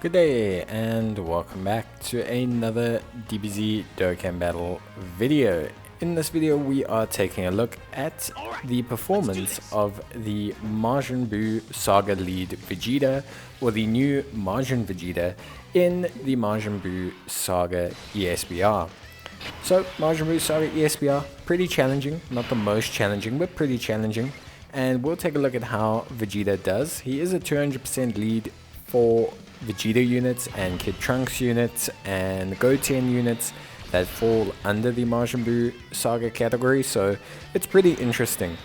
Good day and welcome back to another DBZ Dokkan battle video. In this video we are taking a look at the performance of the Majin Buu Saga lead Vegeta, or the new Majin Vegeta in the Majin Buu Saga Esbr. So Majin Buu Saga Esbr, pretty challenging, not the most challenging but pretty challenging, and we'll take a look at how Vegeta does. He is a 200% lead for Vegeta units and Kid Trunks units and Goten units that fall under the Majin Buu Saga category, so it's pretty interesting,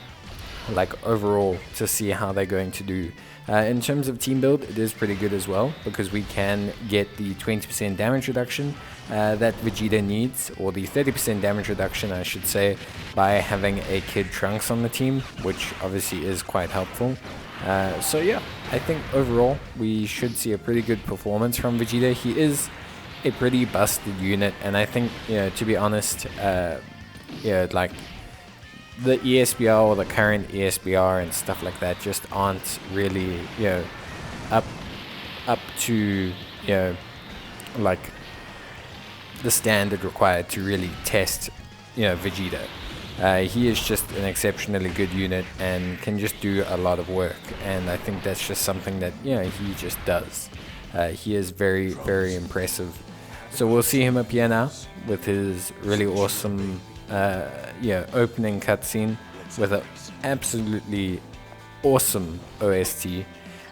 like overall, to see how they're going to do. In terms of team build, it is pretty good as well, because we can get the 20% damage reduction that Vegeta needs, or the 30% damage reduction I should say, by having a Kid Trunks on the team, which obviously is quite helpful. So yeah, I think overall we should see a pretty good performance from Vegeta. He is a pretty busted unit, and I think, to be honest, like the ESBR or the current ESBR and stuff like that just aren't really, up to, like the standard required to really test, Vegeta. He is just an exceptionally good unit and can just do a lot of work, and I think that's just something that he just does. He is very, very impressive. So we'll see him appear now with his really awesome opening cutscene with an absolutely awesome OST.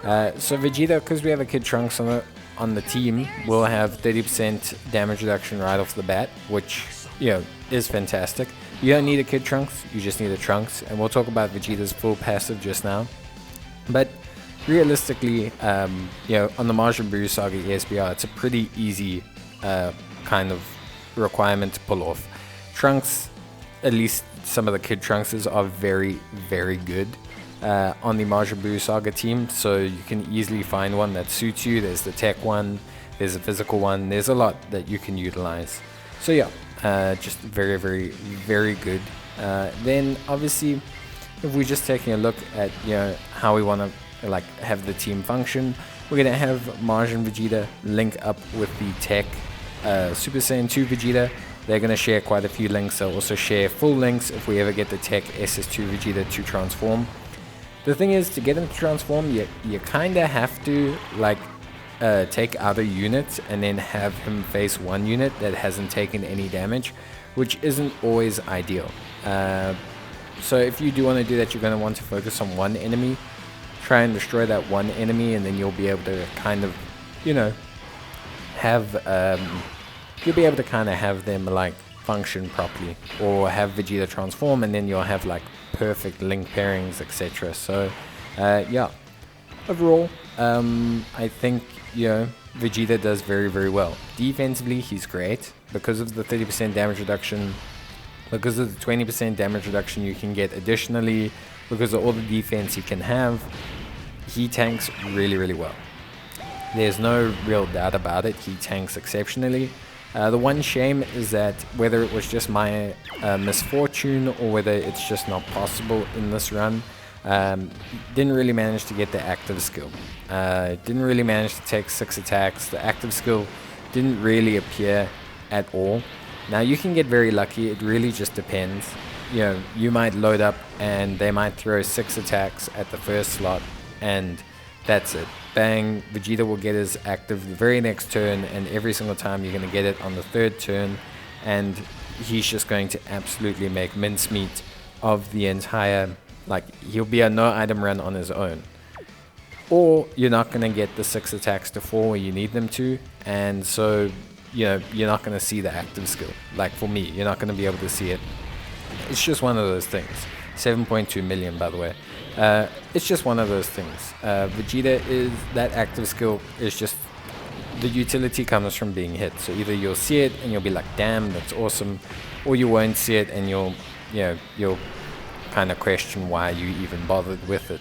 So Vegeta, because we have a Kid Trunks on the team, will have 30% damage reduction right off the bat, which is fantastic. You don't need a Kid Trunks, you just need a Trunks, and we'll talk about Vegeta's full passive just now. But realistically, on the Majin Buu Saga Esbr, it's a pretty easy kind of requirement to pull off. Trunks, at least some of the Kid Trunkses, are very, very good on the Majin Buu Saga team, so you can easily find one that suits you. There's the tech one, there's a physical one, there's a lot that you can utilize. So yeah, just very, very, very good. Then obviously, if we're just taking a look at how we want to have the team function, we're gonna have Majin Vegeta link up with the tech Super Saiyan 2 Vegeta. They're gonna share quite a few links. They'll also share full links if we ever get the tech SS2 Vegeta to transform. The thing is, to get him to transform, you kinda have to take out a unit and then have him face one unit that hasn't taken any damage, which isn't always ideal. So if you do want to do that, you're going to want to focus on one enemy, try and destroy that one enemy, and then you'll be able to kind of, have you'll be able to kind of have them function properly, or have Vegeta transform, and then you'll have perfect link pairings, etc. So yeah, overall, I think Vegeta does very, very well. Defensively, he's great because of the 30% damage reduction, because of the 20% damage reduction you can get additionally, because of all the defense he can have. He tanks really, really well. There's no real doubt about it. He tanks exceptionally. The one shame is that whether it was just my misfortune or whether it's just not possible in this run, didn't really manage to get the active skill. Didn't really manage to take 6 attacks. The active skill didn't really appear at all. Now you can get very lucky. It really just depends. You might load up and they might throw 6 attacks at the first slot, and that's it. Bang, Vegeta will get his active the very next turn, and every single time you're going to get it on the 3rd turn, and he's just going to absolutely make mincemeat of the entire, he'll be a no item run on his own. Or you're not going to get the 6 attacks to fall where you need them to, and so you're not going to see the active skill. For me, you're not going to be able to see it. It's just one of those things. 7.2 million, by the way. It's just one of those things. Vegeta, is that active skill is just, the utility comes from being hit. So either you'll see it and you'll be like, damn, that's awesome, or you won't see it and you'll kind of question why you even bothered with it.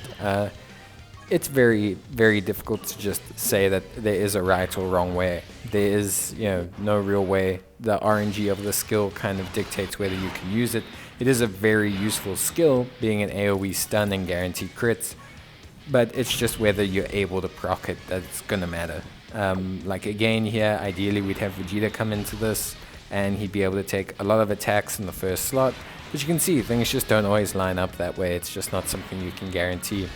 It's very, very difficult to just say that there is a right or wrong way. There is no real way. The RNG of the skill kind of dictates whether you can use it. It is a very useful skill, being an AoE stun and guaranteed crits, but it's just whether you're able to proc it that's gonna matter. Like again here, ideally we'd have Vegeta come into this and he'd be able to take a lot of attacks in the first slot. But you can see things just don't always line up that way. It's just not something you can guarantee.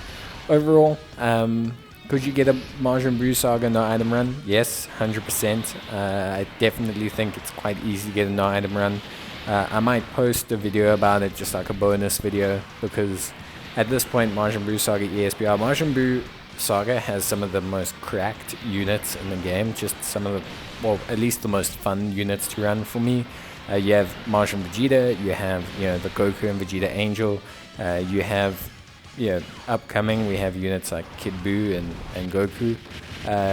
Overall, could you get a Majin Buu Saga no item run? Yes, 100%. I definitely think it's quite easy to get a no item run. I might post a video about it, just like a bonus video, because at this point Majin Buu Saga Esbr, Majin Buu Saga has some of the most cracked units in the game, just some of the, well, at least the most fun units to run for me. You have Majin Vegeta, you have, you know, the Goku and Vegeta Angel, you have, yeah, upcoming we have units like Kid Buu and Goku.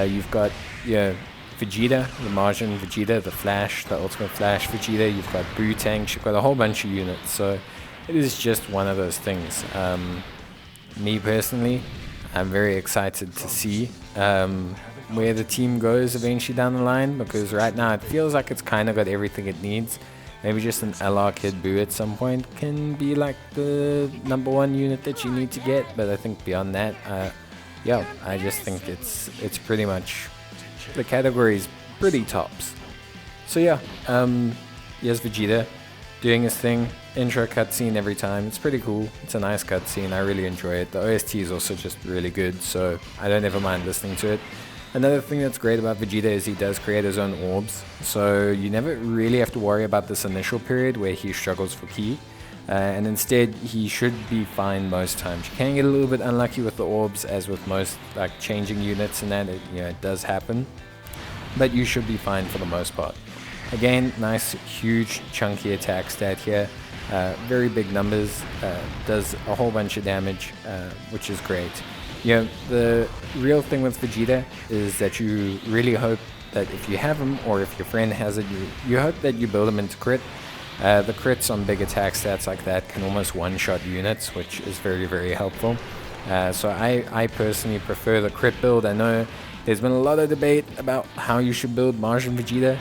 You've got, you know, Vegeta, the Majin Vegeta, the Flash, the Ultimate Flash Vegeta, you've got Buu Tanks, you've got a whole bunch of units, so it is just one of those things. Me personally, I'm very excited to see where the team goes eventually down the line, because right now it feels like it's kind of got everything it needs. Maybe just an LR Kid Buu at some point can be like the #1 unit that you need to get, but I think beyond that, yeah, I just think it's pretty much, the category is pretty tops. So yeah, here's Vegeta doing his thing. Intro cutscene every time. It's pretty cool. It's a nice cutscene. I really enjoy it. The OST is also just really good, so I don't ever mind listening to it. Another thing that's great about Vegeta is he does create his own orbs, so you never really have to worry about this initial period where he struggles for ki, and instead he should be fine most times. You can get a little bit unlucky with the orbs, as with most like changing units and that, it does happen, but you should be fine for the most part. Again, nice huge chunky attack stat here. Very big numbers, does a whole bunch of damage, which is great. You know, the real thing with Vegeta is that you really hope that if you have him, or if your friend has it, you hope that you build him into crit. The crits on big attack stats like that can almost one-shot units, which is very, very helpful. So I personally prefer the crit build. I know there's been a lot of debate about how you should build Majin Vegeta,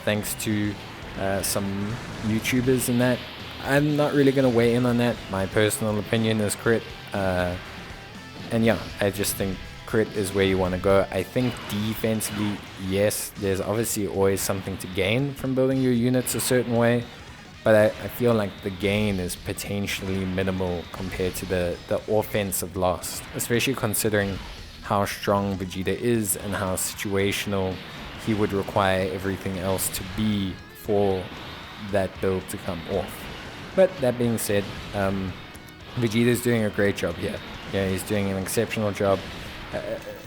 thanks to some YouTubers and that. I'm not really going to weigh in on that. My personal opinion is crit. And yeah, I just think crit is where you want to go. I think defensively, yes, there's obviously always something to gain from building your units a certain way, but I feel like the gain is potentially minimal compared to the offensive loss, especially considering how strong Vegeta is and how situational he would require everything else to be for that build to come off. But that being said, Vegeta's doing a great job here. Yeah, he's doing an exceptional job.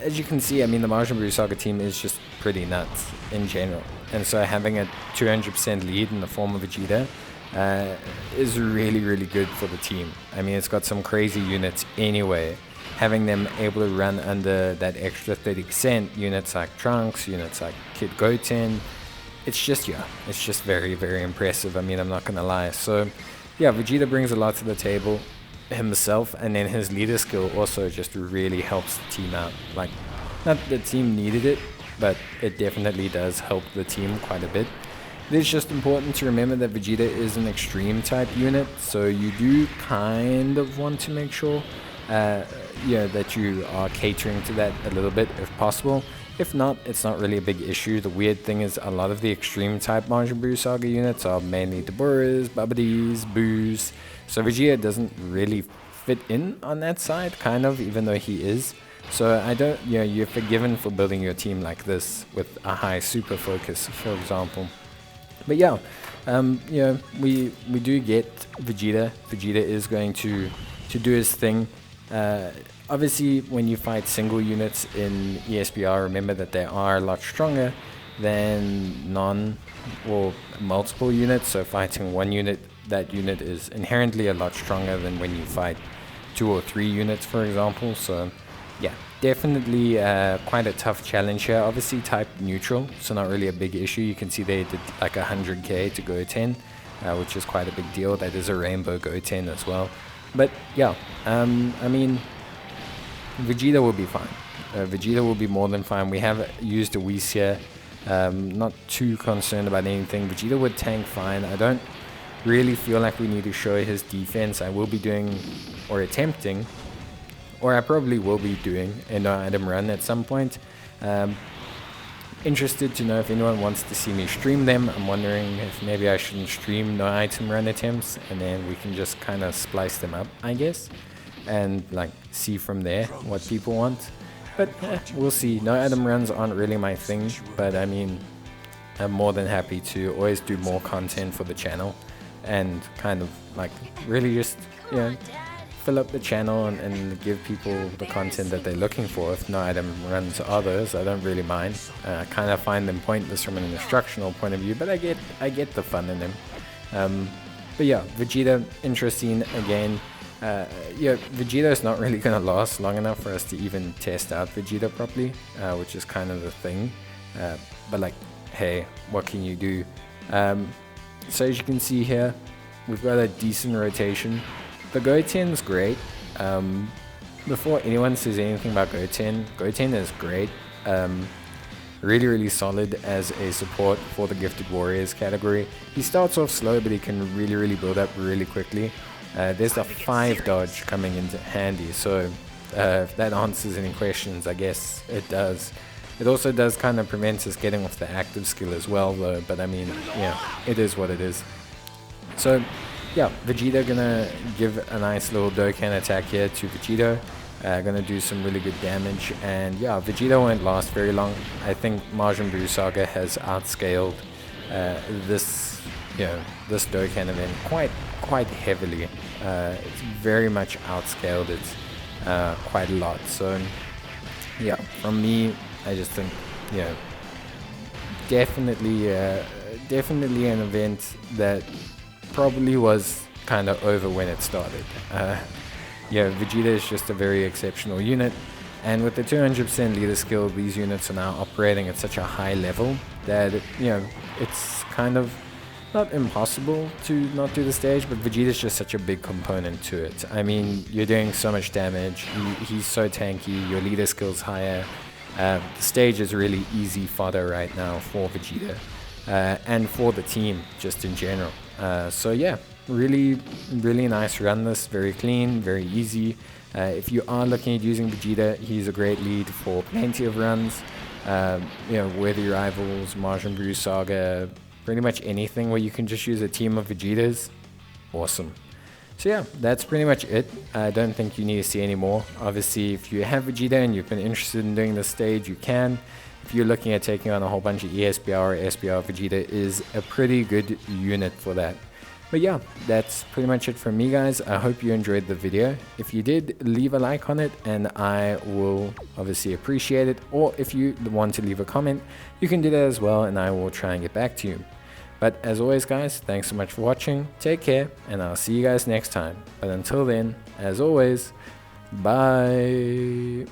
As you can see, I mean, the Majin Buu Saga team is just pretty nuts in general. And so having a 200% lead in the form of Vegeta is really, really good for the team. I mean, it's got some crazy units anyway. Having them able to run under that extra 30%, units like Trunks, units like Kid Goten, it's just very, very impressive. I mean, I'm not going to lie. So yeah, Vegeta brings a lot to the table himself, and then his leader skill also just really helps the team out. Like, not the team needed it, but it definitely does help the team quite a bit. It's just important to remember that Vegeta is an extreme type unit, so you do kind of want to make sure that you are catering to that a little bit if possible. If not, it's not really a big issue. The weird thing is a lot of the extreme type Majin Buu Saga units are mainly Deborahs, Babadis, Boos. So Vegeta doesn't really fit in on that side, kind of, even though he is. So I don't, you're forgiven for building your team like this with a high super focus, for example. But yeah, we do get Vegeta. Vegeta is going to do his thing. Obviously, when you fight single units in ESBR, remember that they are a lot stronger than multiple units. So fighting one unit, that unit is inherently a lot stronger than when you fight 2 or 3 units, for example. So yeah, definitely quite a tough challenge here. Obviously type neutral, so not really a big issue. You can see they did like 100k to go 10, which is quite a big deal. That is a rainbow go 10 as well. But yeah, I mean, Vegeta will be fine. Vegeta will be more than fine. We have used a Whis here. Not too concerned about anything. Vegeta would tank fine. I don't really feel like we need to show his defense. I will be doing, or attempting, or I probably will be doing a no item run at some point. interested to know if anyone wants to see me stream them. I'm wondering if maybe I shouldn't stream no item run attempts, and then we can just kind of splice them up, I guess, and like see from there what people want. But we'll see. No item runs aren't really my thing, but I mean, I'm more than happy to always do more content for the channel and kind of like really just, you know, fill up the channel and give people the content that they're looking for. If no item runs others, I don't really mind. I kind of find them pointless from an instructional point of view, but I get the fun in them. But yeah, Vegeta, interesting again. Yeah, Vegeta is not really gonna last long enough for us to even test out Vegeta properly, which is kind of the thing. But like, hey, what can you do? So as you can see here, we've got a decent rotation. The Goten's great. Before anyone says anything about Goten is great. Really solid as a support for the Gifted Warriors category. He starts off slow, but he can really build up really quickly. There's the 5 dodge coming into handy, so if that answers any questions, I guess it does. It also does kind of prevent us getting off the active skill as well though, but I mean, yeah, it is what it is. So yeah, Vegeta gonna give a nice little Dokkan attack here to Vegito. Gonna do some really good damage, and yeah, Vegeta won't last very long. I think Majin Buu Saga has outscaled this Dokkan event quite heavily. It's very much outscaled it quite a lot. So yeah, from me, I just think, yeah, definitely an event that probably was kind of over when it started. Yeah, Vegeta is just a very exceptional unit, and with the 200% leader skill, these units are now operating at such a high level that it's kind of not impossible to not do the stage, but Vegeta is just such a big component to it. I mean, you're doing so much damage, he's so tanky, your leader skill's higher. The stage is really easy fodder right now for Vegeta and for the team just in general. So yeah, really nice run this, very clean, very easy. If you are looking at using Vegeta, he's a great lead for plenty of runs. Worthy Rivals, Majin Buu Saga, pretty much anything where you can just use a team of Vegetas. Awesome. So yeah, that's pretty much it. I don't think you need to see any more. Obviously, if you have Vegeta and you've been interested in doing this stage, you can. If you're looking at taking on a whole bunch of ESBR or SBR, Vegeta is a pretty good unit for that. But yeah, that's pretty much it from me, guys. I hope you enjoyed the video. If you did, leave a like on it and I will obviously appreciate it. Or if you want to leave a comment, you can do that as well and I will try and get back to you. But as always, guys, thanks so much for watching. Take care and I'll see you guys next time. But until then, as always, bye.